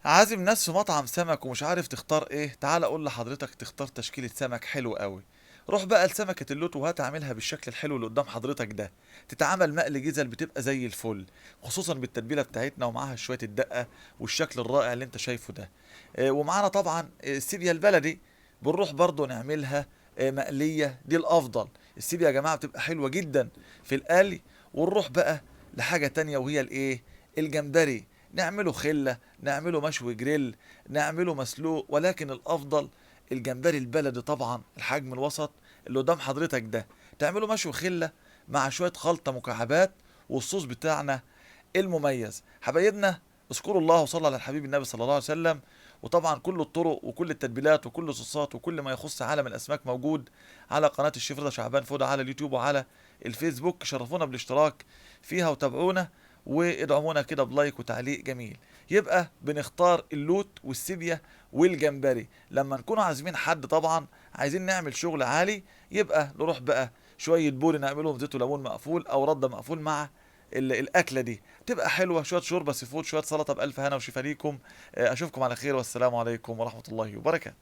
عازم ناس في مطعم سمك ومش عارف تختار ايه؟ تعال اقول لحضرتك تختار تشكيلة سمك حلو قوي. روح بقى لسمكة اللوت وهات اعملها بالشكل الحلو اللي قدام حضرتك ده. تتعمل مقلي جزل بتبقى زي الفل، خصوصا بالتتبيلة بتاعتنا ومعاها شوية الدقة والشكل الرائع اللي انت شايفه ده. ومعانا طبعا السيبيا البلدي، بنروح برضو نعملها مقلية، دي الافضل. السيبيا يا جماعة بتبقى حلوة جدا في القلي. ونروح بقى لحاجة تانية وهي الايه؟ الجمبري. نعمله خلة، نعمله مشوي جريل، نعمله مسلوق، ولكن الافضل الجمبري البلدي طبعا الحجم الوسط اللي قدام حضرتك ده. تعمله مشوي خلة مع شوية خلطة مكعبات والصوص بتاعنا المميز. حبايبنا، اذكروا الله وصلوا على الحبيب النبي صلى الله عليه وسلم. وطبعا كل الطرق وكل التتبيلات وكل الصوصات وكل ما يخص عالم الاسماك موجود على قناة الشيف رضا شعبان فودة على اليوتيوب وعلى الفيسبوك. شرفونا بالاشتراك فيها وتابعونا وادعمونا كده بلايك وتعليق جميل. يبقى بنختار اللوت والسيبيا والجمبري لما نكون عازمين حد طبعا، عايزين نعمل شغل عالي. يبقى نروح بقى شوية بوري نعملهم زيت وليمون مقفول او رده مقفول مع الاكله دي تبقى حلوه. شويه شوربه سي فود، شويه سلطه، بالف هنا وشفا ليكم. اشوفكم على خير والسلام عليكم ورحمه الله وبركاته.